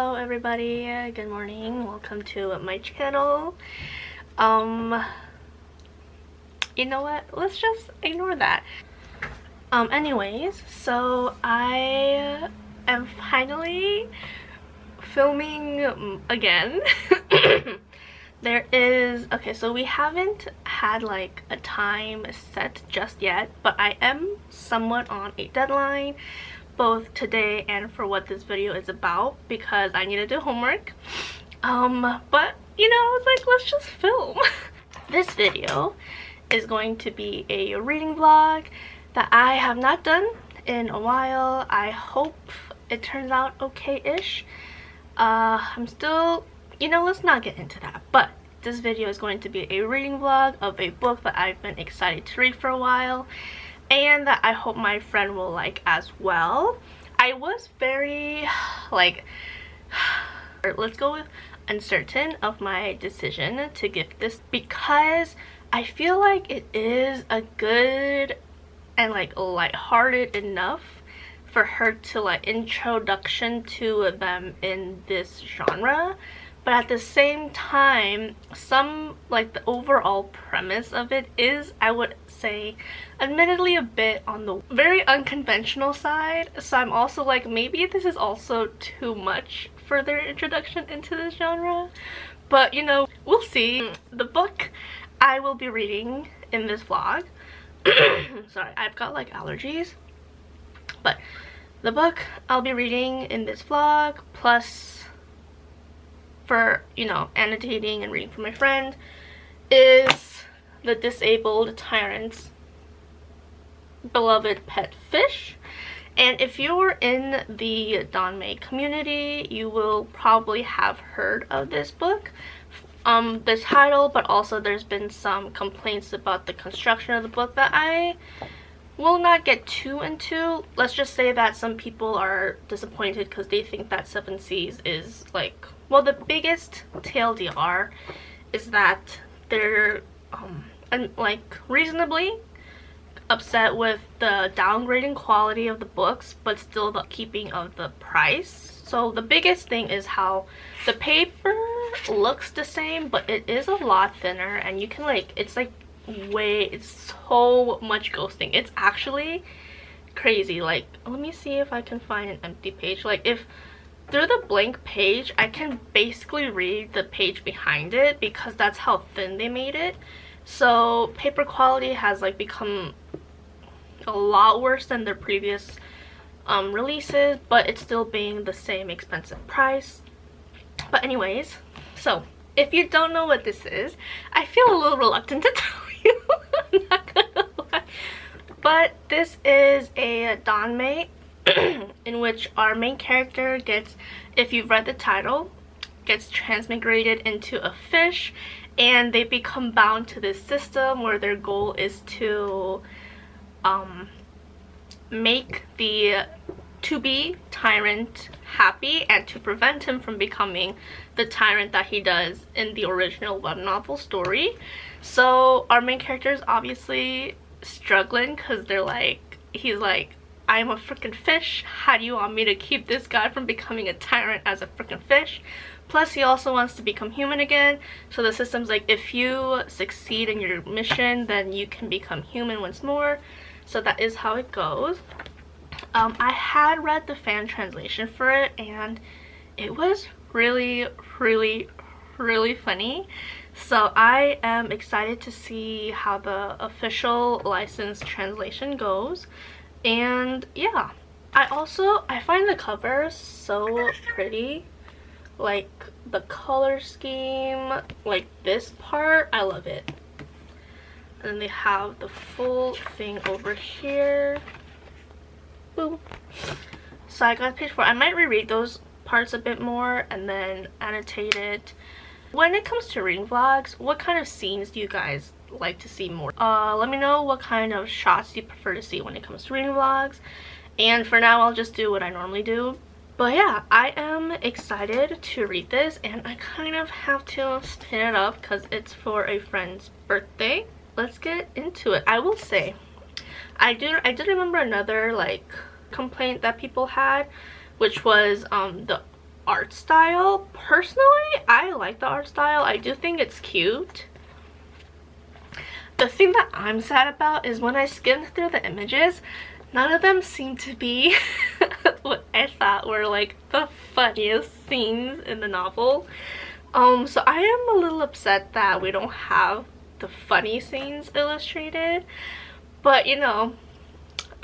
Hello everybody, good morning, welcome to my channel. You know what, let's just ignore that. Anyways, so I am finally filming again. Okay, so we haven't had like a time set just yet, but I am somewhat on a deadline both today and for what this video is about because I need to do homework. But you know, I was like, let's just film. This video is going to be a reading vlog that I have not done in a while. I hope it turns out okay-ish. I'm still, you know, let's not get into that, but this video is going to be a reading vlog of a book that I've been excited to read for a while and that I hope my friend will like as well. I was very like, let's go with uncertain of my decision to gift this because I feel like it is a good and like lighthearted enough for her to like introduction to them in this genre, but at the same time some like the overall premise of it is, I would say, admittedly a bit on the very unconventional side. So I'm also like, maybe this is also too much for their introduction into this genre, but you know, we'll see. The book I will be reading in this vlog sorry, I've got like allergies, but the book I'll be reading in this vlog, plus for, you know, annotating and reading for my friend, is the disabled Tyrant's beloved pet fish. And if you're in the danmei community, you will probably have heard of this book, the title, but also there's been some complaints about the construction of the book that I will not get too into. Let's just say that some people are disappointed because they think that Seven Seas is like, well, the biggest TLDR is that they're like reasonably upset with the downgrading quality of the books, but still the keeping of the price. So the biggest thing is how the paper looks the same, but it is a lot thinner, and you can like, it's like it's so much ghosting. It's actually crazy. Like, let me see if I can find an empty page. Like, if through the blank page I can basically read the page behind it because that's how thin they made it. So paper quality has like become a lot worse than their previous releases, but it's still being the same expensive price. But anyways, so if you don't know what this is, I feel a little reluctant to tell you. I'm not gonna lie. But this is a danmei in which our main character gets, if you've read the title, gets transmigrated into a fish, and they become bound to this system where their goal is to make the to-be tyrant happy and to prevent him from becoming the tyrant that he does in the original web novel story. So our main character is obviously struggling because they're like, he's like, I'm a freaking fish, how do you want me to keep this guy from becoming a tyrant as a freaking fish? Plus he also wants to become human again, so the system's like, if you succeed in your mission then you can become human once more. So that is how it goes. I had read the fan translation for it and it was really funny, so I am excited to see how the official licensed translation goes. And yeah, I find the cover so pretty, like the color scheme, like this part, I love it. And then they have the full thing over here. Boom. So I got page 4. I might reread those parts a bit more and then annotate it. When it comes to reading vlogs, what kind of scenes do you guys like to see more? Let me know what kind of shots you prefer to see when it comes to reading vlogs. And for now, I'll just do what I normally do. But yeah, I am excited to read this, and I kind of have to spin it up because it's for a friend's birthday. Let's get into it. I will say, I did remember another like complaint that people had, which was the art style. Personally, I like the art style. I do think it's cute. The thing that I'm sad about is when I skimmed through the images, none of them seem to be what I thought were like the funniest scenes in the novel. So I am a little upset that we don't have the funny scenes illustrated, but you know,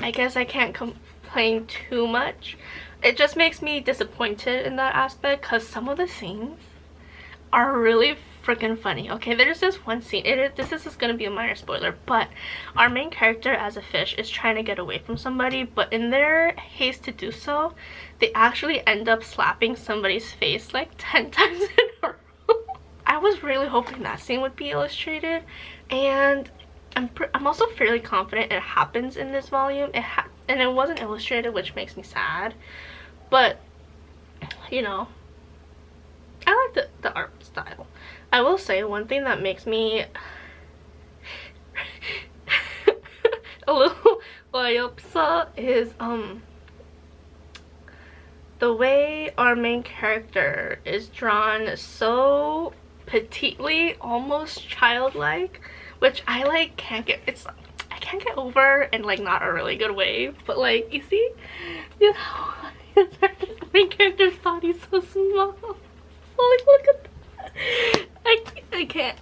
I guess I can't complain too much. It just makes me disappointed in that aspect because some of the scenes are really freaking funny. Okay, there's this one scene, this is just gonna be a minor spoiler, but our main character as a fish is trying to get away from somebody, but in their haste to do so, they actually end up slapping somebody's face like 10 times in a row. I was really hoping that scene would be illustrated, and I'm also fairly confident it happens in this volume. And it wasn't illustrated, which makes me sad, but you know, I like the art style. I will say one thing that makes me a little upset is the way our main character is drawn so petitely, almost childlike, which I like can't get over in like not a really good way, but like you see the main character's body's so small. Like look at that. I can't.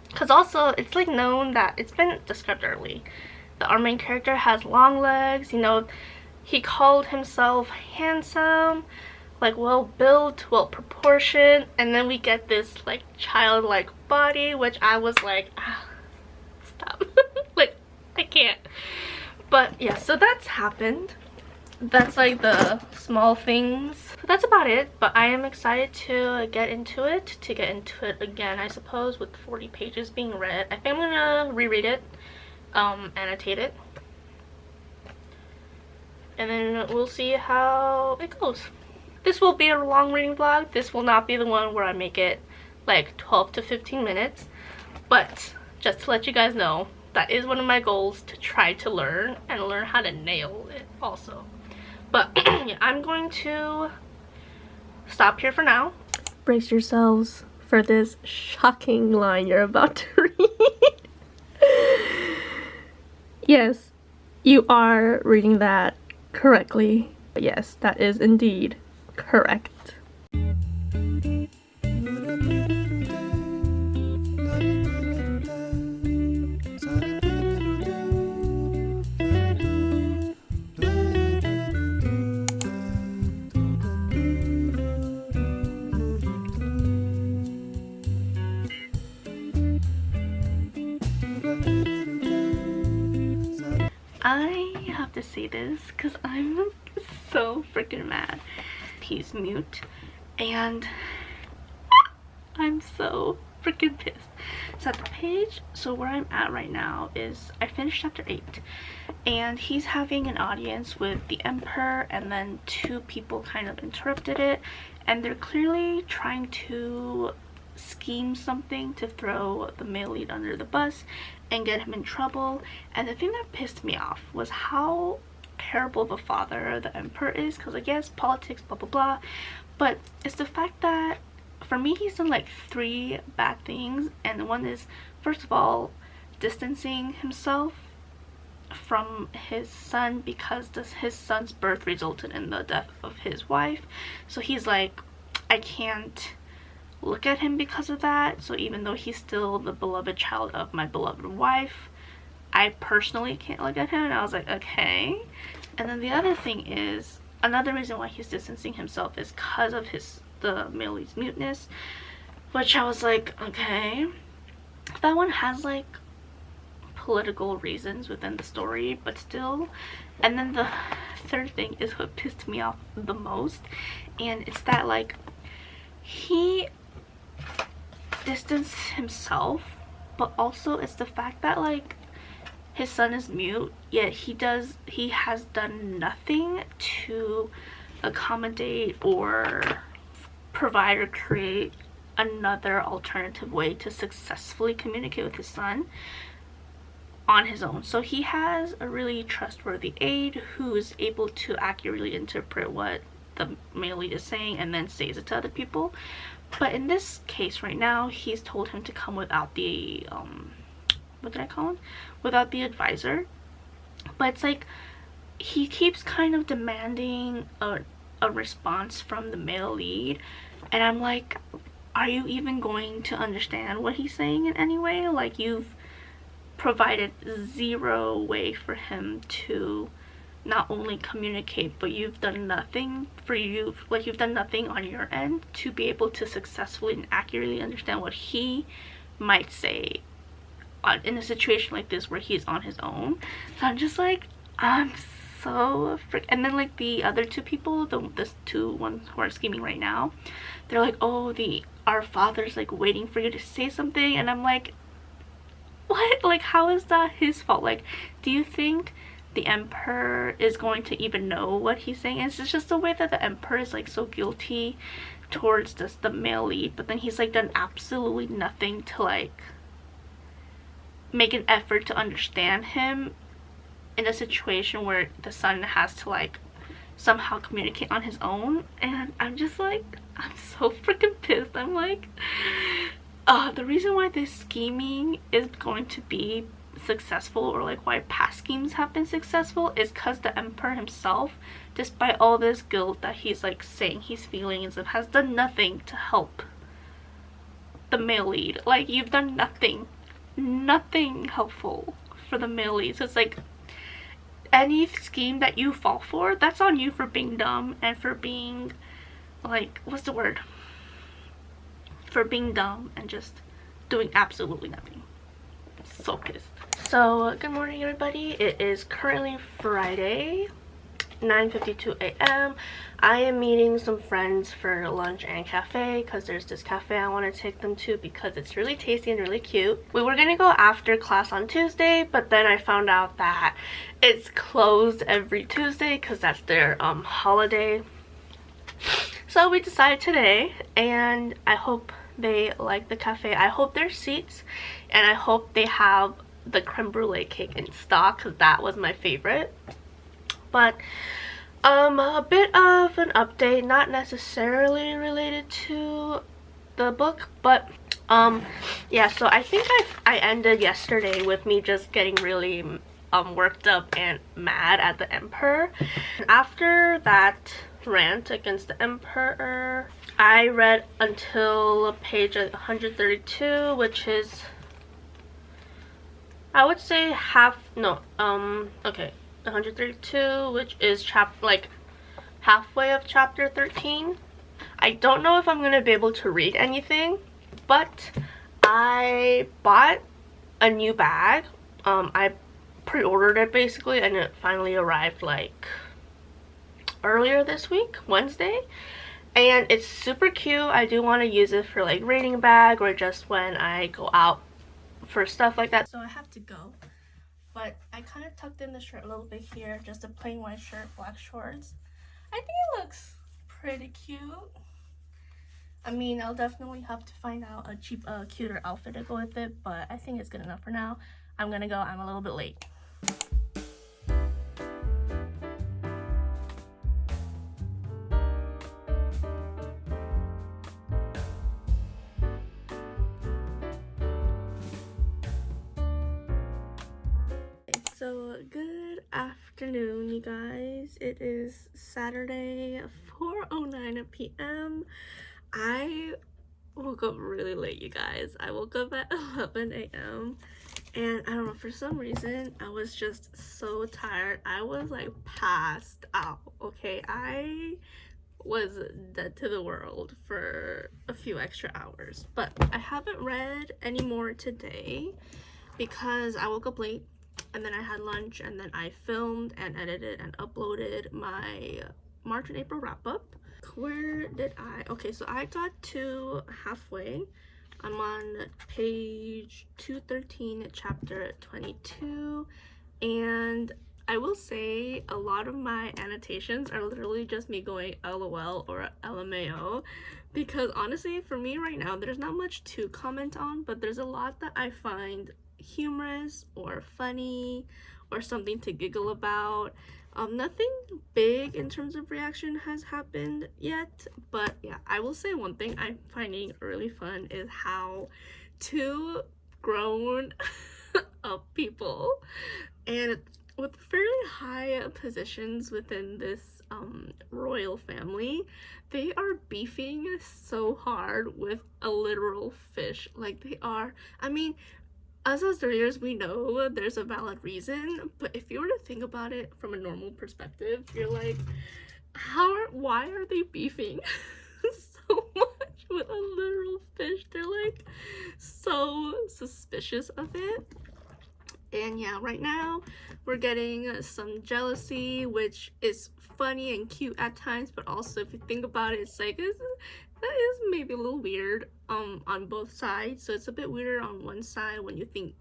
Because also it's like known that it's been described early that our main character has long legs. You know, he called himself handsome, like well built, well proportioned, and then we get this like childlike body, which I was like, stop. Like I can't. But yeah, so that's happened. That's like the small things. So that's about it, but I am excited to get into it again, I suppose, with 40 pages being read. I think I'm gonna reread it, annotate it, and then we'll see how it goes. This will be a long reading vlog. This will not be the one where I make it like 12 to 15 minutes, but just to let you guys know, that is one of my goals, to try to learn and learn how to nail it also. But yeah, I'm going to stop here for now. Brace yourselves for this shocking line you're about to read. Yes, you are reading that correctly. Yes, that is indeed correct. I have to say this because I'm so freaking mad. He's mute and I'm so freaking pissed. So at the page, so where I'm at right now is I finished chapter 8 and he's having an audience with the emperor, and then two people kind of interrupted it, and they're clearly trying to scheme something to throw the male lead under the bus and get him in trouble. And the thing that pissed me off was how terrible of a father the emperor is, because like yes, politics, blah blah blah, but it's the fact that for me he's done like 3 bad things, and one is, first of all, distancing himself from his son because his son's birth resulted in the death of his wife, so he's like, I can't look at him because of that. So even though he's still the beloved child of my beloved wife, I personally can't look at him. And I was like, okay. And then the other thing is, another reason why he's distancing himself is because of the male lead's muteness, which I was like, okay, that one has like political reasons within the story, but still. And then the third thing is what pissed me off the most, and it's that like he distanced himself, but also it's the fact that like his son is mute, yet he has done nothing to accommodate or provide or create another alternative way to successfully communicate with his son on his own. So he has a really trustworthy aide who is able to accurately interpret what the male lead is saying and then says it to other people. But in this case right now, he's told him to come without the what did I call him? Without the advisor. But it's like he keeps kind of demanding a response from the male lead, and I'm like, are you even going to understand what he's saying in any way? Like, you've provided zero way for him to not only communicate, but you've done nothing for you, like you've done nothing on your end to be able to successfully and accurately understand what he might say in a situation like this where he's on his own. So I'm just like, I'm so and then like the other two people, the two ones who are scheming right now, they're like, oh, our father's like waiting for you to say something, and I'm like, what? Like, how is that his fault? Like, do you think the emperor is going to even know what he's saying? It's just the way that the emperor is like so guilty towards the male lead, but then he's like done absolutely nothing to like make an effort to understand him in a situation where the son has to like somehow communicate on his own. And I'm just like, I'm so freaking pissed. I'm like, the reason why this scheming is going to be successful, or like why past schemes have been successful, is because the emperor himself, despite all this guilt that he's like saying he's feeling and stuff, has done nothing to help the male lead. Like, you've done nothing helpful for the male lead. So it's like, any scheme that you fall for, that's on you for being dumb and for being like, what's the word, for being dumb and just doing absolutely nothing. So pissed. So good morning everybody, it is currently Friday, 9:52 a.m. I am meeting some friends for lunch and cafe because there's this cafe I want to take them to because it's really tasty and really cute. We were gonna go after class on Tuesday, but then I found out that it's closed every Tuesday because that's their holiday. So we decided today, and I hope they like the cafe. I hope there's seats, and I hope they have the creme brulee cake in stock because that was my favorite. But a bit of an update, not necessarily related to the book, but yeah, so I think I ended yesterday with me just getting really worked up and mad at the emperor. After that rant against the emperor, I read until page 132, which is, I would say okay, 132, which is halfway of chapter 13. I don't know if I'm gonna be able to read anything, but I bought a new bag. I pre-ordered it basically, and it finally arrived like earlier this week, Wednesday, and it's super cute. I do want to use it for like reading bag or just when I go out for stuff like that. So I have to go, but I kind of tucked in the shirt a little bit here, just a plain white shirt, black shorts. I think it looks pretty cute. I mean, I'll definitely have to find out a cuter outfit to go with it, but I think it's good enough for now. I'm gonna go, I'm a little bit late. So good afternoon, you guys. It is Saturday, 4:09 p.m. I woke up really late, you guys. I woke up at 11 a.m. and I don't know, for some reason I was just so tired. I was like passed out, okay? I was dead to the world for a few extra hours, but I haven't read any more today because I woke up late, and then I had lunch, and then I filmed and edited and uploaded my March and April wrap-up. Where did okay, so I got to halfway. I'm on page 213, chapter 22, and I will say a lot of my annotations are literally just me going LOL or LMAO, because honestly, for me right now, there's not much to comment on, but there's a lot that I find humorous or funny or something to giggle about. Nothing big in terms of reaction has happened yet, but yeah, I will say one thing I'm finding really fun is how two grown up people and with fairly high positions within this royal family, they are beefing so hard with a literal fish. Like they are, I mean, us as readers, we know there's a valid reason, but if you were to think about it from a normal perspective, you're like, why are they beefing so much with a literal fish? They're like so suspicious of it. And yeah, right now we're getting some jealousy, which is funny and cute at times, but also if you think about it, it's like that is maybe a little weird on both sides. So it's a bit weirder on one side when you think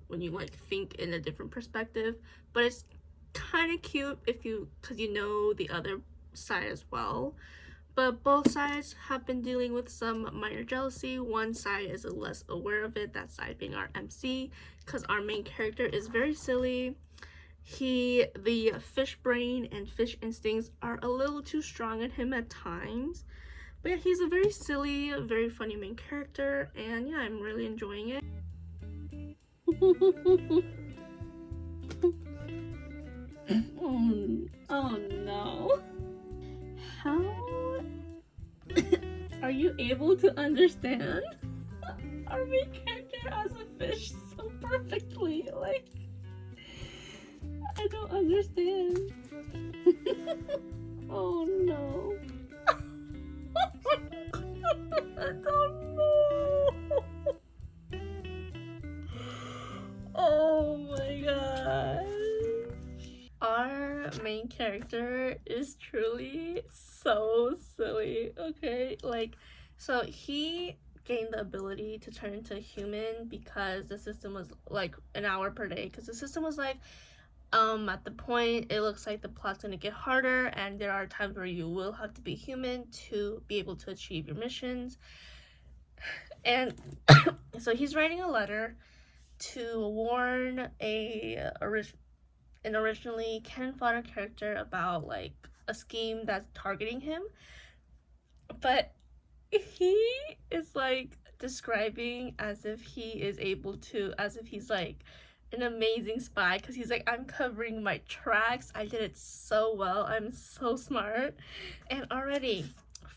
in a different perspective, but it's kind of cute because you know the other side as well. But both sides have been dealing with some minor jealousy. One side is less aware of it, that side being our MC, because our main character is very silly. The fish brain and fish instincts are a little too strong in him at times. But yeah, he's a very silly, very funny main character, and yeah, I'm really enjoying it. Oh no. How are you able to understand our main character as a fish so perfectly? Like, I don't understand. Oh no. I don't know. Oh my god. Our main character is truly so silly, okay? Like, so he gained the ability to turn into a human because the system was like an hour per day, because the system was like, at the point it looks like the plot's gonna get harder and there are times where you will have to be human to be able to achieve your missions. And so he's writing a letter to warn an originally canon fodder character about like a scheme that's targeting him, but he is like describing as if he's like an amazing spy, because he's like, I'm covering my tracks, I did it so well, I'm so smart. And already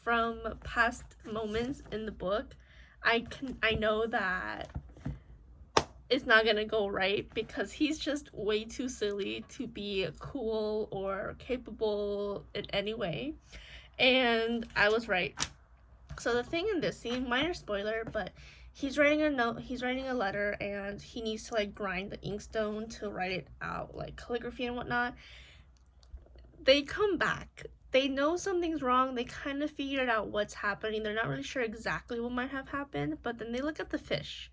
from past moments in the book, I know that it's not gonna go right, because he's just way too silly to be cool or capable in any way. And I was right. So the thing in this scene, minor spoiler, but he's writing a letter, and he needs to like grind the inkstone to write it out, like calligraphy and whatnot. They come back, they know something's wrong, they kind of figured out what's happening, they're not really sure exactly what might have happened, but then they look at the fish.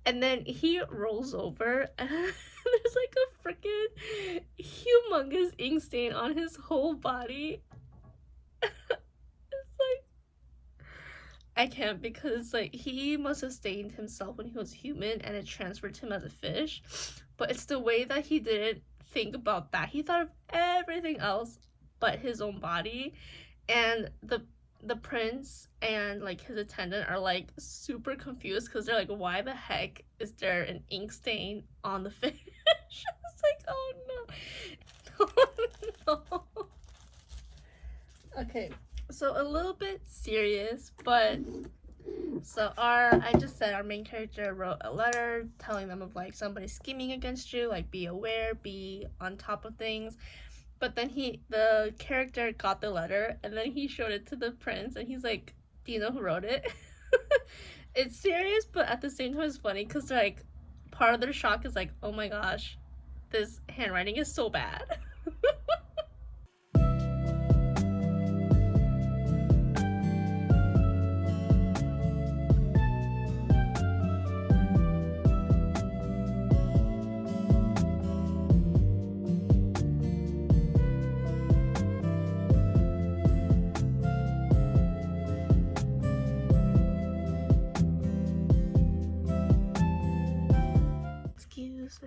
And then he rolls over and there's like a freaking humongous ink stain on his whole body. It's like, I can't, because like he must have stained himself when he was human and it transferred to him as a fish. But it's the way that he didn't think about that. He thought of everything else but his own body. And the prince and like his attendant are like super confused, because they're like, why the heck is there an ink stain on the fish? It's like, oh no. Oh, no. Okay, so a little bit serious, but so I just said our main character wrote a letter telling them of like somebody scheming against you, like be aware, be on top of things. But then the character got the letter, and then he showed it to the prince, and he's like, do you know who wrote it? It's serious, but at the same time it's funny, because like part of their shock is like, oh my gosh, this handwriting is so bad.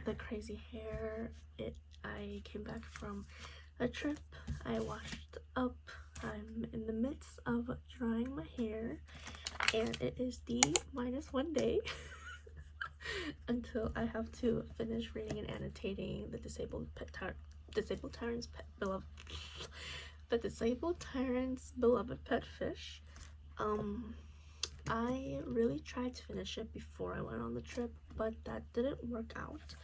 The crazy hair, I came back from a trip. I washed up. I'm in the midst of drying my hair, and it is the -1 day until I have to finish reading and annotating the Disabled Tyrant's beloved pet fish. I really tried to finish it before I went on the trip, but that didn't work out.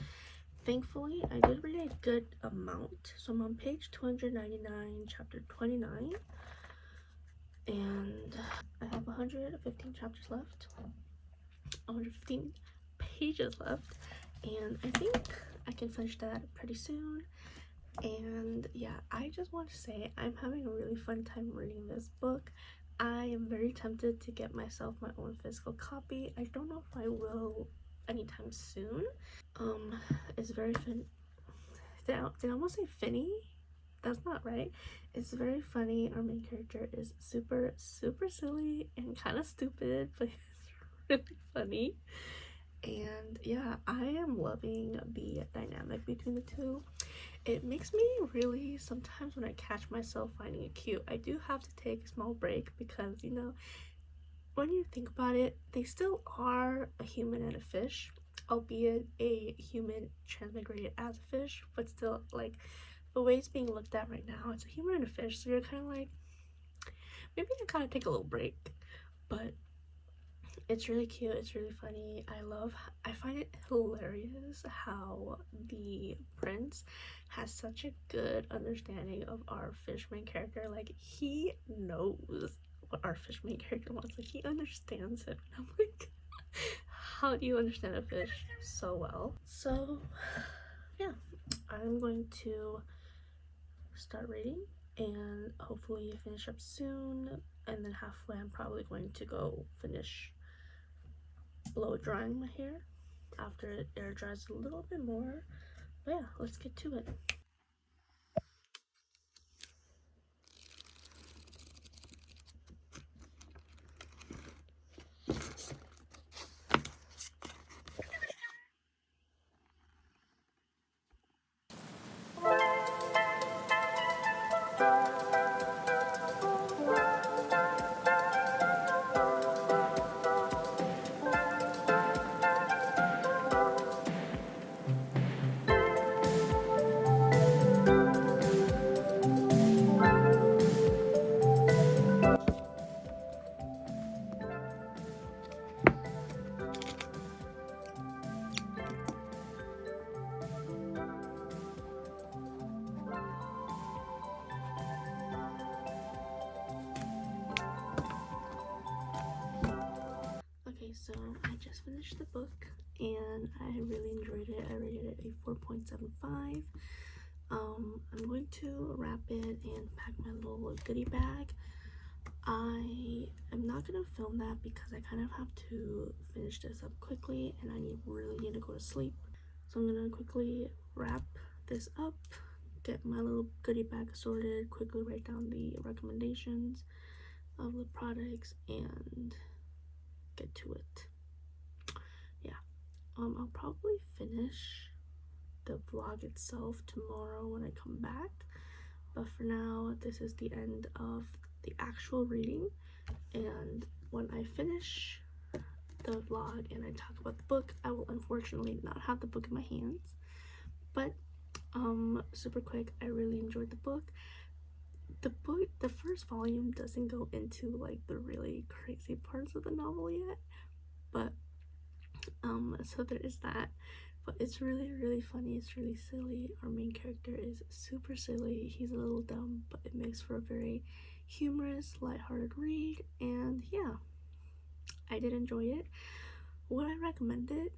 Thankfully, I did read a good amount. So I'm on page 299, chapter 29, and I have 115 chapters left, 115 pages left, and I think I can finish that pretty soon. And yeah, I just want to say I'm having a really fun time reading this book. I am very tempted to get myself my own physical copy. I don't know if I will anytime soon. It's very did I almost say finny? That's not right. It's very funny. Our main character is super silly and kind of stupid, but it's really funny. And yeah, I am loving the dynamic between the two. It makes me really, sometimes when I catch myself finding it cute, I do have to take a small break because, you know, when you think about it, they still are a human and a fish, albeit a human transmigrated as a fish, but still, like, the way it's being looked at right now, it's a human and a fish, so you're kind of like, maybe I kind of take a little break. But it's really cute, it's really funny. I find it hilarious how the prince has such a good understanding of our fish main character. Like, he knows what our fish main character wants. Like, he understands it. And I'm like, how do you understand a fish so well? So yeah, I'm going to start reading and hopefully finish up soon, and then halfway I'm probably going to go finish blow drying my hair after it air dries a little bit more. But yeah, let's get to it. Okay, so I just finished the book and I really enjoyed it. I rated it a 4.75. I'm going to wrap it and pack my little goodie bag. I am not gonna film that because I kind of have to finish this up quickly and I really need to go to sleep. So I'm gonna quickly wrap this up, get my little goodie bag sorted, quickly write down the recommendations of the products, and get to it. Yeah, I'll probably finish the vlog itself tomorrow when I come back, but for now this is the end of the actual reading, and when I finish the vlog and I talk about the book, I will unfortunately not have the book in my hands. But super quick, I really enjoyed the book. The first volume doesn't go into like the really crazy parts of the novel yet, but so there is that. But it's really funny. It's really silly. Our main character is super silly. He's a little dumb, but it makes for a very humorous, lighthearted read. And yeah, I did enjoy it. Would I recommend it?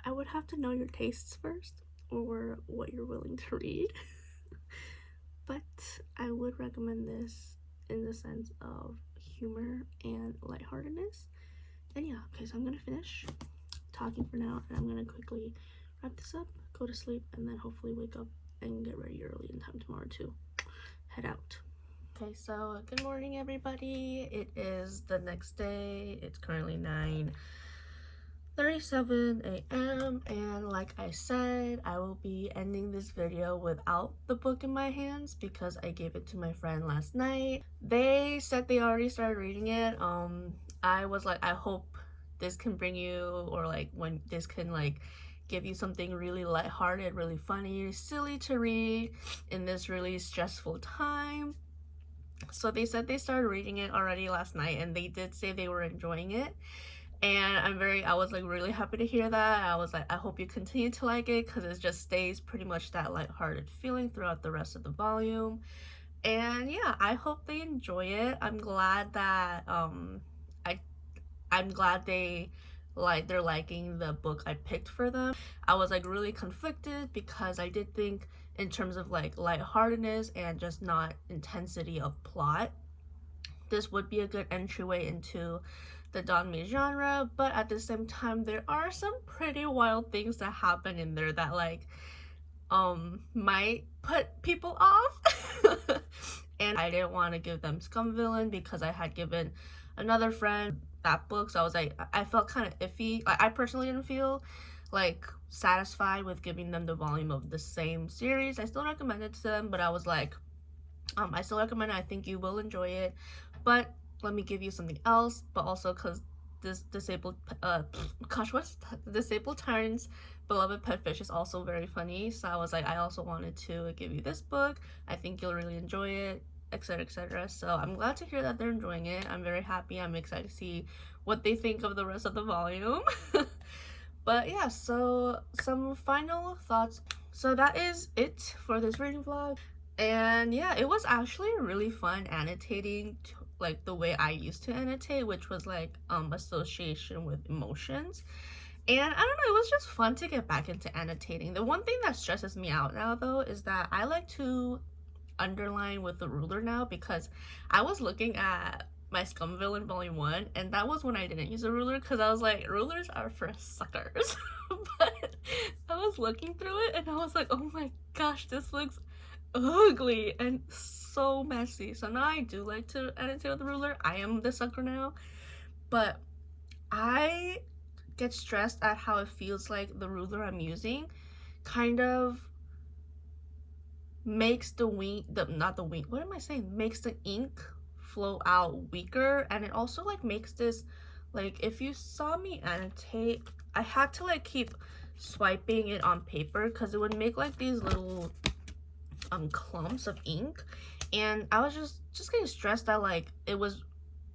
I would have to know your tastes first, or what you're willing to read. But I would recommend this in the sense of humor and lightheartedness. And yeah, okay, so I'm gonna finish talking for now, and I'm gonna quickly wrap this up, go to sleep, and then hopefully wake up and get ready early in time tomorrow to head out. Okay, so good morning everybody. It is the next day. It's currently 10:37 a.m. and like I said, I will be ending this video without the book in my hands because I gave it to my friend last night. They said they already started reading it. I was like, I hope this can bring you, or like when this can like give you something really lighthearted, really funny, silly to read in this really stressful time. So they said they started reading it already last night, and they did say they were enjoying it. And I was like really happy to hear that. I was like, I hope you continue to like it because it just stays pretty much that lighthearted feeling throughout the rest of the volume. And yeah, I hope they enjoy it. I'm glad that I'm glad they're liking the book I picked for them. I was like really conflicted because I did think in terms of like lightheartedness and just not intensity of plot, this would be a good entryway into the danmei genre, but at the same time there are some pretty wild things that happen in there that like might put people off. And I didn't want to give them Scum Villain because I had given another friend that book, so I was like, I felt kind of iffy. I personally didn't feel like satisfied with giving them the volume of the same series. I still recommend it to them, but I was like, I still recommend it. I think you will enjoy it, but let me give you something else. But also because this disabled Tyrant's beloved pet fish is also very funny, so I was like, I also wanted to give you this book. I think you'll really enjoy it, etc, etc. So I'm glad to hear that they're enjoying it. I'm very happy. I'm excited to see what they think of the rest of the volume. But yeah, so some final thoughts. So that is it for this reading vlog. And yeah, it was actually really fun annotating like the way I used to annotate, which was like association with emotions. And I don't know, it was just fun to get back into annotating. The one thing that stresses me out now though is that I like to underline with the ruler now, because I was looking at my Scum Villain volume 1 and that was when I didn't use a ruler because I was like, rulers are for suckers. But I was looking through it and I was like, oh my gosh, this looks ugly and so messy. So now I do like to annotate with the ruler. I am the sucker now, but I get stressed at how it feels like the ruler I'm using kind of makes the makes the ink flow out weaker. And it also like makes this, like, if you saw me annotate, I had to like keep swiping it on paper because it would make like these little clumps of ink, and I was just getting stressed that like it was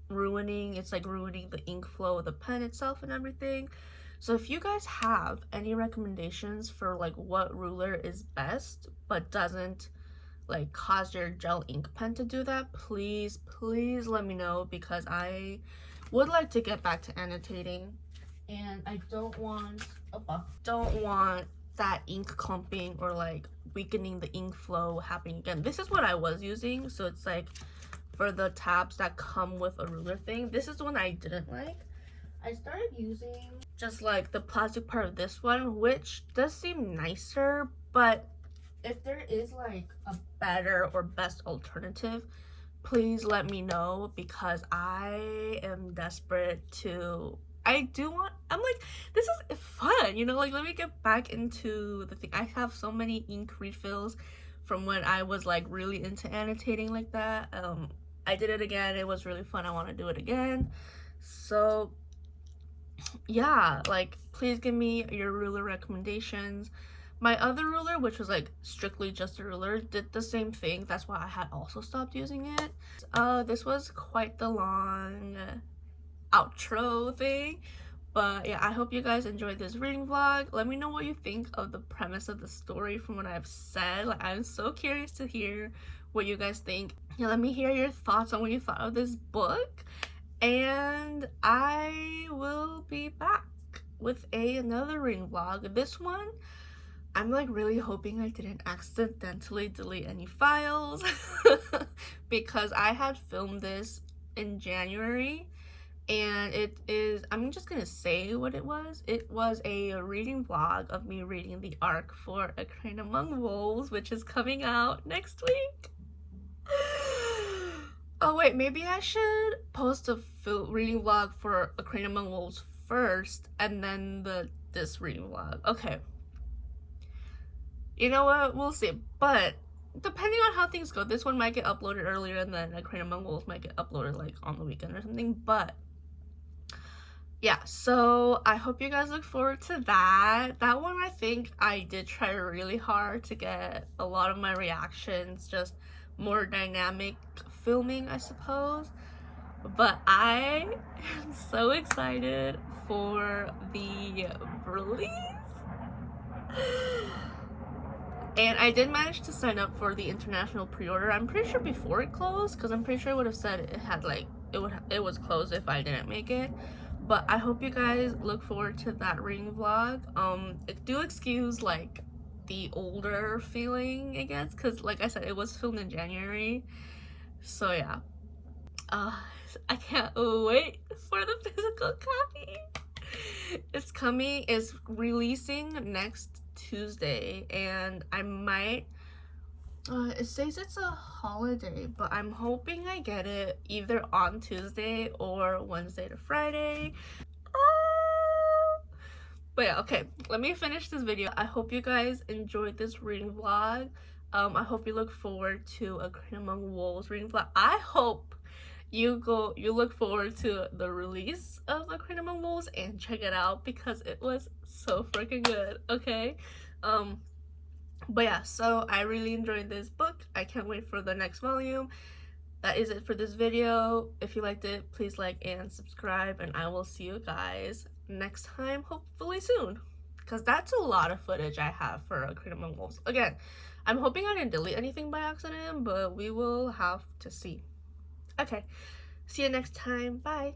ruining the ink flow of the pen itself and everything. So if you guys have any recommendations for like what ruler is best but doesn't like cause your gel ink pen to do that, please let me know, because I would like to get back to annotating and I don't want that ink clumping or like weakening the ink flow happening again. This is what I was using, so it's like for the tabs that come with a ruler thing. This is the one I didn't like. I started using just like the plastic part of this one, which does seem nicer, but if there is like a better or best alternative, please let me know, because I am desperate to I'm like, this is fun, you know, like let me get back into the thing. I have so many ink refills from when I was like really into annotating like that. I did it again, it was really fun, I want to do it again. So yeah, like please give me your ruler recommendations. My other ruler, which was like strictly just a ruler, did the same thing. That's why I had also stopped using it. This was quite the long outro thing, but yeah, I hope you guys enjoyed this reading vlog. Let me know what you think of the premise of the story from what I've said. Like, I'm so curious to hear what you guys think. Yeah, let me hear your thoughts on what you thought of this book, and I will be back with another reading vlog. This one, I'm like really hoping I didn't accidentally delete any files because I had filmed this in January, and it is, I'm just gonna say what it was. It was a reading vlog of me reading the arc for A Crane Among Wolves, which is coming out next week. Oh wait, maybe I should post a reading vlog for A Crane Among Wolves first and then this reading vlog. Okay. You know what? We'll see. But depending on how things go, this one might get uploaded earlier and then like Crane Among Wolves might get uploaded like on the weekend or something. But yeah, so I hope you guys look forward to that. That one, I think I did try really hard to get a lot of my reactions, just more dynamic filming, I suppose. But I am so excited for the release. And I did manage to sign up for the international pre-order. I'm pretty sure before it closed, because I'm pretty sure it would have said it had like it was closed if I didn't make it. But I hope you guys look forward to that reading vlog. Do excuse like the older feeling, I guess, because like I said, it was filmed in January. So yeah, I can't wait for the physical copy. It's coming. It's releasing next Tuesday, and I might it says it's a holiday, but I'm hoping I get it either on Tuesday or Wednesday to Friday. But yeah, okay, let me finish this video. I hope you guys enjoyed this reading vlog. I hope you look forward to a Crane Among Wolves reading vlog. I hope you look forward to the release of the Crane Among Wolves and check it out because it was so freaking good. Okay, but yeah, so I really enjoyed this book. I can't wait for the next volume. That is it for this video. If you liked it, please like and subscribe, and I will see you guys next time, hopefully soon, because that's a lot of footage I have for a Crane Among Wolves. Again, I'm hoping I didn't delete anything by accident, but we will have to see. Okay, see you next time. Bye.